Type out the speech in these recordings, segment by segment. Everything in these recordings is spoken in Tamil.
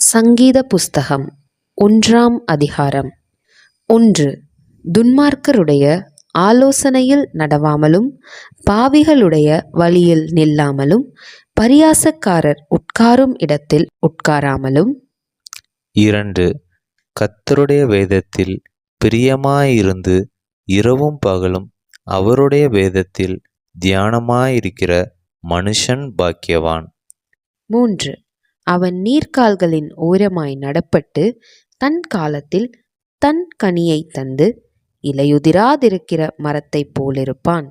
சங்கீத புஸ்தகம் 1ஆம் அதிகாரம். 1. துன்மார்க்கருடைய ஆலோசனையில் நடவாமலும் பாவிகளுடைய வழியில் நில்லாமலும் பரியாசக்காரர் உட்காரும் இடத்தில் உட்காராமலும். 2. கர்த்தருடைய வேதத்தில் பிரியமாயிருந்து இரவும் பகலும் அவருடைய வேதத்தில் தியானமாயிருக்கிற மனுஷன் பாக்கியவான். 3. அவன் நீர்க்கால்களின் ஓரமாய் நடப்பட்டு தன் காலத்தில் தன் கனியை தந்து இலையுதிராதிருக்கிற மரத்தைப் போலிருப்பான்.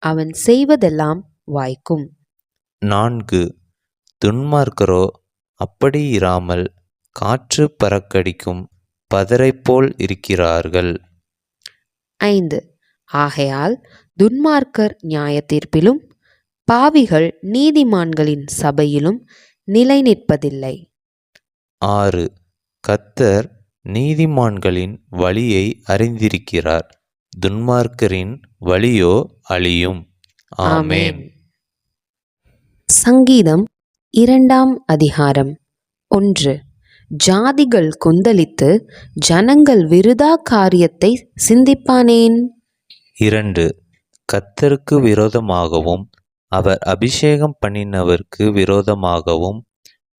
அவன் செய்வதெல்லாம் வாய்க்கும். 4. துன்மார்க்கரோ அப்படி இராமல் காற்று பறக்கடிக்கும் பதரைப்போல் இருக்கிறார்கள். 5. ஆகையால் துன்மார்க்கர் நியாயத்தீர்ப்பிலும் பாவிகள் நீதிமான்களின் சபையிலும் நிலை நிற்பதில்லை. 6. கர்த்தர் நீதிமான்களின் வழியை அறிந்திருக்கிறார், துன்மார்க்கரின் வழியோ அழியும். ஆமென். சங்கீதம் 2ஆம் அதிகாரம். 1. ஜாதிகள் கொந்தளித்து ஜனங்கள் விருதா காரியத்தை சிந்திப்பானேன்? 2. கர்த்தருக்கு விரோதமாகவும் அவர் அபிஷேகம் பண்ணினவருக்கு விரோதமாகவும்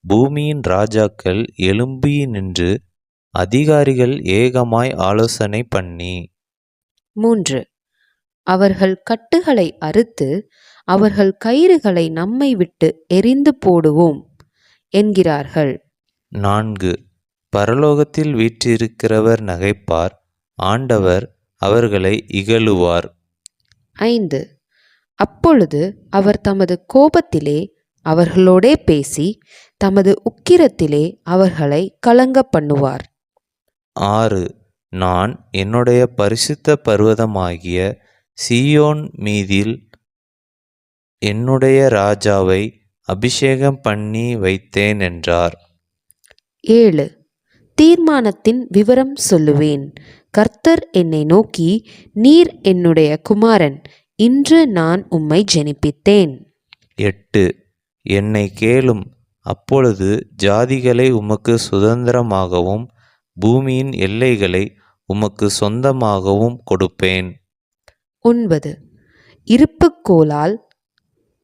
பூமியின் ராஜாக்கள் எழும்பி நின்று அதிகாரிகள் ஏகமாய் ஆலோசனை பண்ணி. 3. அவர்கள் கட்டுகளை அறுத்து அவர்கள் கயிறுகளை நம்மை விட்டு எறிந்து போடுவோம் என்கிறார்கள். 4. பரலோகத்தில் வீற்றிருக்கிறவர் நகைப்பார், ஆண்டவர் அவர்களை இகழுவார். 5. அப்பொழுது அவர் தமது கோபத்திலே அவர்களோடே பேசி தமது உக்கிரத்திலே அவர்களை கலங்க பண்ணுவார். 6. நான் என்னுடைய பரிசுத்த பர்வதமாகிய சீயோன் மீதில் என்னுடைய ராஜாவை அபிஷேகம் பண்ணி வைத்தேன் என்றார். 7. தீர்மானத்தின் விவரம் சொல்லுவேன். கர்த்தர் என்னை நோக்கி, நீர் என்னுடைய குமாரன், இன்று நான் உம்மை ஜெனிப்பித்தேன். 8. என்னை கேளும், அப்பொழுது ஜாதிகளை உமக்கு சுதந்திரமாகவும் பூமியின் எல்லைகளை உமக்கு சொந்தமாகவும் கொடுப்பேன். 9. இருப்புக்கோலால்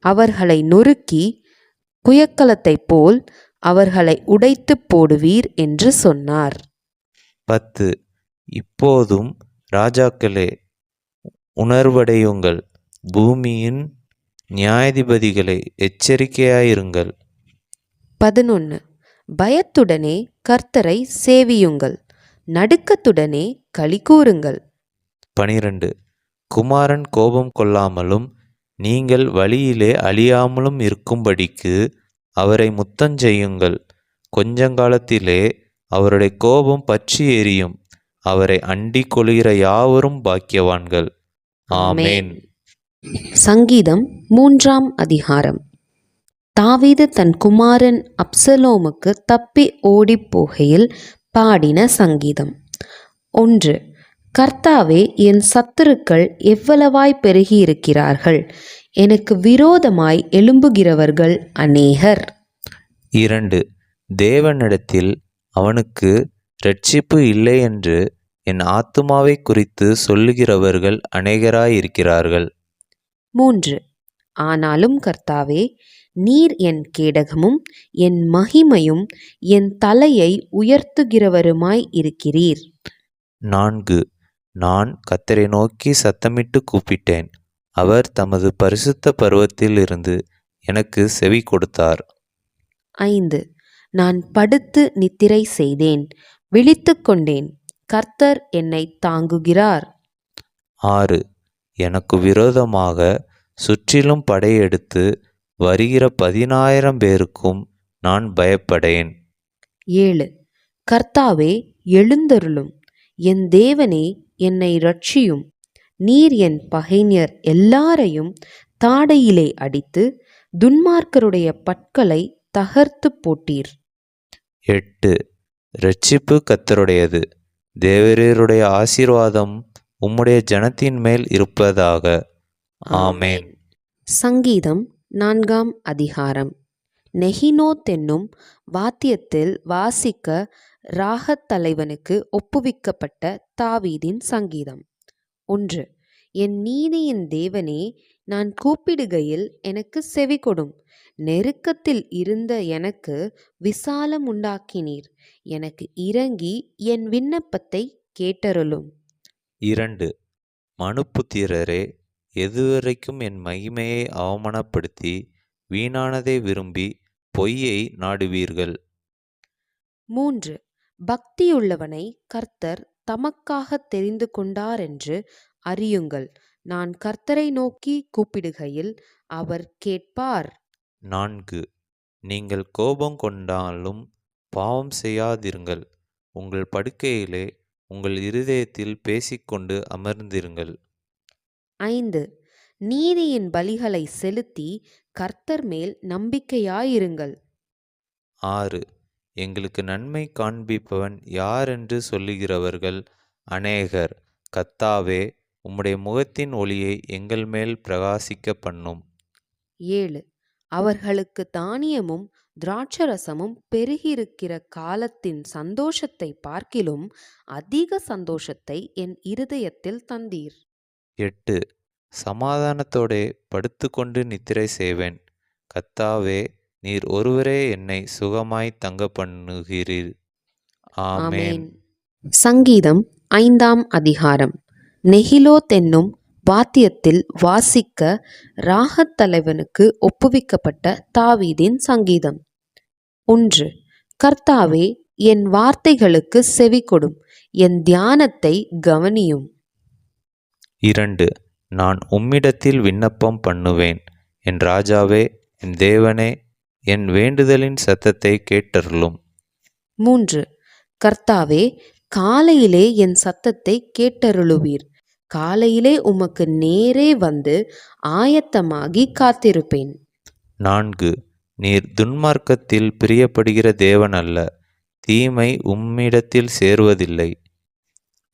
அவர்களை நொறுக்கி குயக்கலத்தைப் போல் அவர்களை உடைத்து போடுவீர் என்று சொன்னார். 10. இப்போதும் ராஜாக்களே, உணர்வடையுங்கள், பூமியின் நியாயாதிபதிகளை எச்சரிக்கையாயிருங்கள். 11. பயத்துடனே கர்த்தரை சேவியுங்கள், நடுக்கத்துடனே களிகூருங்கள். 12. குமாரன் கோபம் கொள்ளாமலும் நீங்கள் வழியிலே அழியாமலும் இருக்கும்படிக்கு அவரை முத்தஞ்செய்யுங்கள். கொஞ்சங்காலத்திலே அவருடைய கோபம் பற்றி எரியும். அவரை அண்டிக் கொள்கிற யாவரும் பாக்கியவான்கள். ஆமென். சங்கீதம் 3ஆம் அதிகாரம். தாவீது தன் குமாரன் அப்சலோமுக்கு தப்பி ஓடிப் போகையில் பாடின சங்கீதம். 1. கர்த்தாவே, என் சத்துருக்கள் எவ்வளவாய் பெருகியிருக்கிறார்கள், எனக்கு விரோதமாய் எழும்புகிறவர்கள் அநேகர். 2. தேவனிடத்தில் அவனுக்கு இரட்சிப்பு இல்லை என்று என் ஆத்துமாவை குறித்து சொல்லுகிறவர்கள் அநேகராயிருக்கிறார்கள். 3. ஆனாலும் கர்த்தாவே, நீர் என் கேடகமும் என் மகிமையும் என் தலையை உயர்த்துகிறவருமாய் இருக்கிறீர். 4. நான் கர்த்தரை நோக்கி சத்தமிட்டு கூப்பிட்டேன், அவர் தமது பரிசுத்த பர்வதத்தில் இருந்து எனக்கு செவி கொடுத்தார். 5. நான் படுத்து நித்திரை செய்தேன், விழித்து கொண்டேன், கர்த்தர் என்னை தாங்குகிறார். 6. எனக்கு விரோதமாக சுற்றிலும் படையெடுத்து வருகிற 10,000 பேருக்கும் நான் பயப்படேன். 7. கர்த்தாவே, எழுந்தருளும், என் தேவனே, என்னை இரட்சியும். நீர் என் பகைஞர் எல்லாரையும் தாடையிலே அடித்து துன்மார்க்கருடைய பற்களை தகர்த்து போட்டீர். 8. இரட்சிப்பு கர்த்தருடையது, தேவரீருடைய ஆசீர்வாதம் உம்முடைய ஜனத்தின் மேல் இருப்பதாக. ஆமென். சங்கீதம் 4ஆம் அதிகாரம். நெகினோத் என்னும் வாத்தியத்தில் வாசிக்க ராகத் தலைவனுக்கு ஒப்புவிக்கப்பட்ட தாவீதின் சங்கீதம். 1. என் நீதியின் தேவனே, நான் கூப்பிடுகையில் எனக்கு செவிகொடும். நெருக்கத்தில் இருந்த எனக்கு விசாலம் உண்டாக்கினீர். எனக்கு இறங்கி என் விண்ணப்பத்தை கேட்டருளும். 2. மனுப்புத்திரரே, எதுவரைக்கும் என் மகிமையை அவமானப்படுத்தி வீணானதை விரும்பி பொய்யை நாடுவீர்கள்? 3. பக்தியுள்ளவனை கர்த்தர் தமக்காக தெரிந்து கொண்டாரென்று அறியுங்கள். நான் கர்த்தரை நோக்கி கூப்பிடுகையில் அவர் கேட்பார். 4. நீங்கள் கோபம் கொண்டாலும் பாவம் செய்யாதிருங்கள். உங்கள் படுக்கையிலே உங்கள் இருதயத்தில் பேசிக்கொண்டு அமர்ந்திருங்கள். 5. நீதியின் பலிகளை செலுத்தி கர்த்தர் மேல் நம்பிக்கையாயிருங்கள். 6. எங்களுக்கு நன்மை காண்பிப்பவன் யாரென்று சொல்லுகிறவர்கள் அநேகர். கர்த்தாவே, உம்முடைய முகத்தின் ஒளியை எங்கள் மேல் பிரகாசிக்க பண்ணும். 7. அவர்களுக்கு தானியமும் திராட்சரசமும் பெருகியிருக்கிற காலத்தின் சந்தோஷத்தை பார்க்கிலும் அதிக சந்தோஷத்தை என் இருதயத்தில் தந்தீர். 8. சமாதானத்தோடே படுத்துக்கொண்டு நித்திரை செய்வேன். கர்த்தாவே, நீர் ஒருவரே என்னை சுகமாய் தங்க பண்ணுகிறீர். ஆமேன். சங்கீதம் 5ஆம் அதிகாரம். நெகிலோத் என்னும் வாத்தியத்தில் வாசிக்க ராகத் தலைவனுக்கு ஒப்புவிக்கப்பட்ட தாவீதின் சங்கீதம். 1. கர்த்தாவே, என் வார்த்தைகளுக்கு செவிகொடும். என் தியானத்தை கவனியும். 2. நான் உம்மிடத்தில் விண்ணப்பம் பண்ணுவேன். என் ராஜாவே, என் தேவனே, என் வேண்டுதலின் சத்தத்தை கேட்டருளும். 3. கர்த்தாவே, காலையிலே என் சத்தத்தை கேட்டருளுவீர். காலையிலே உமக்கு நேரே வந்து ஆயத்தமாகி காத்திருப்பேன். 4. நீர் துன்மார்க்கத்தில் பிரியப்படுகிற தேவன் அல்ல. தீமை உம்மிடத்தில் சேருவதில்லை.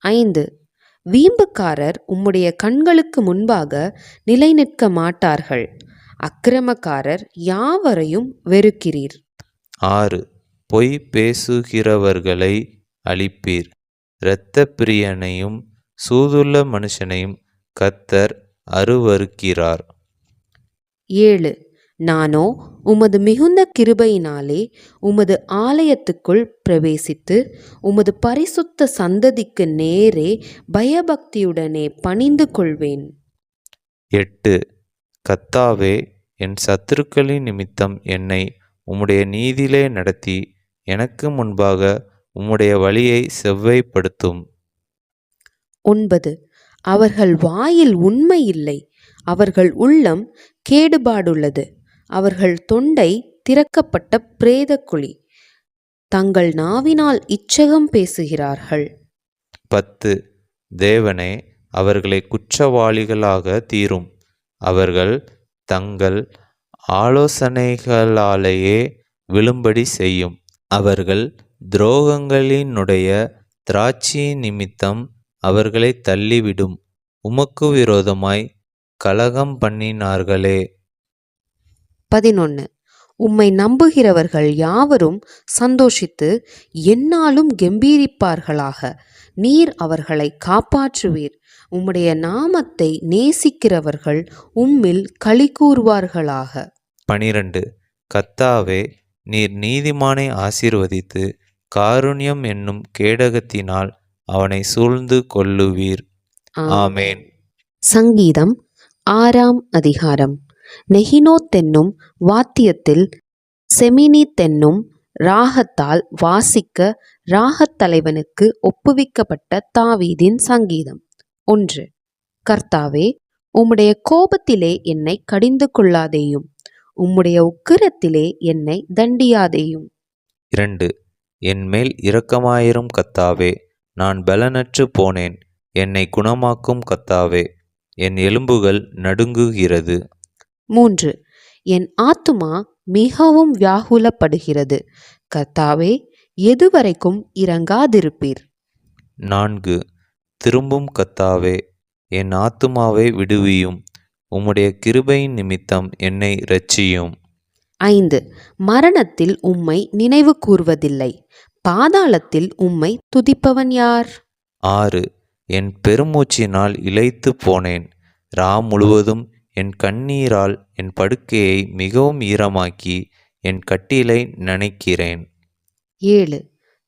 5. வீம்புக்காரர் உம்முடைய கண்களுக்கு முன்பாக நிலைநிற்க மாட்டார்கள். அக்கிரமக்காரர் யாவரையும் வெறுக்கிறீர். 6. பொய் பேசுகிறவர்களை அழிப்பீர். இரத்தப் பிரியனையும் சூதுள்ள மனுஷனையும் கர்த்தர் அருவருக்கிறார். 7. நானோ உமது மிகுந்த கிருபையினாலே உமது ஆலயத்துக்குள் பிரவேசித்து உமது பரிசுத்த சந்ததிக்கு நேரே பயபக்தியுடனே பணிந்து கொள்வேன். 8. கர்த்தாவே, என் சத்துருக்களின் நிமித்தம் என்னை உம்முடைய நீதியிலே நடத்தி எனக்கு முன்பாக உம்முடைய வழியை செவ்வைப்படுத்தும். 9. அவர்கள் வாயில் உண்மை இல்லை. அவர்கள் உள்ளம் கேடுபாடுள்ளது. அவர்கள் தொண்டை திறக்கப்பட்ட பிரேதக்குழி. தங்கள் நாவினால் இச்சகம் பேசுகிறார்கள். 10. தேவனே, அவர்களை குற்றவாளிகளாக தீரும். அவர்கள் தங்கள் ஆலோசனைகளாலேயே விழும்படி செய்யும். அவர்கள் துரோகங்களினுடைய திராட்சை நிமித்தம் அவர்களை தள்ளிவிடும். உமக்கு விரோதமாய் கலகம் பண்ணினார்களே. 11. உம்மை நம்புகிறவர்கள் யாவரும் சந்தோஷித்து எந்நாளும் கெம்பீரிப்பார்களாக. நீர் அவர்களை காப்பாற்றுவீர். உம்முடைய நாமத்தை நேசிக்கிறவர்கள் உம்மில் களிகூர்வார்களாக. 12. கர்த்தாவே, நீர் நீதிமானை ஆசீர்வதித்து காருண்யம் என்னும் கேடகத்தினால் அவனை சூழ்ந்து கொள்ளுவீர். ஆமேன். சங்கீதம் 6ஆம் அதிகாரம். நெகினோத் என்னும் வாத்தியத்தில் செமினித் என்னும் ராகத்தால் வாசிக்க ராகத் தலைவனுக்கு ஒப்புவிக்கப்பட்ட தாவீதின் சங்கீதம். 1. கர்த்தாவே, உம்முடைய கோபத்திலே என்னை கடிந்து கொள்ளாதேயும். உம்முடைய உக்கிரத்திலே என்னை தண்டியாதேயும். 2. என் மேல் இரக்கமாயிரும் கர்த்தாவே. நான் பலனற்று போனேன். என்னை குணமாக்கும் கர்த்தாவே. என் எலும்புகள் நடுங்குகிறது. 3. என் ஆத்துமா மிகவும் வியாகுலப்படுகிறது. கர்த்தாவே, எதுவரைக்கும் இரங்காதிருப்பீர்? 4. திரும்பும் கர்த்தாவே, என் ஆத்துமாவை விடுவியும். உம்முடைய கிருபையின் நிமித்தம் என்னை இரட்சியும். 5. மரணத்தில் உம்மை நினைவு கூர்வதில்லை. பாதாளத்தில் உம்மை துதிப்பவன் யார்? 6. என் பெருமூச்சினால் இளைத்து போனேன். முழுவதும் என் கண்ணீரால் என் படுக்கையை மிகவும் ஈரமாக்கி என் கட்டிலை நனைக்கிறேன். 7.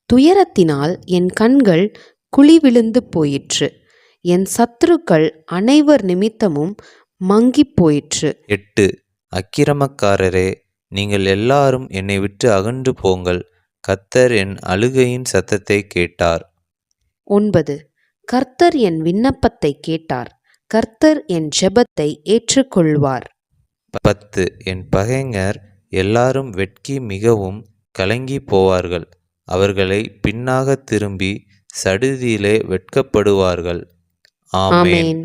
துயரத்தினால் என் கண்கள் குழி விழுந்து போயிற்று. என் சத்துருக்கள் அனைவர் நிமித்தமும் மங்கிப் போயிற்று. 8. அக்கிரமக்காரரே, நீங்கள் எல்லாரும் என்னை விட்டு அகன்று போங்கள். கர்த்தர் என் அழுகையின் சத்தத்தை கேட்டார். 9. கர்த்தர் என் விண்ணப்பத்தை கேட்டார். கர்த்தர் என் ஜெபத்தை ஏற்றுக்கொள்வார். 10. என் பகைஞர் எல்லாரும் வெட்கி மிகவும் கலங்கி போவார்கள். அவர்களை பின்னாக திரும்பி சடுதியிலே வெட்கப்படுவார்கள். ஆமென். ஆமென்.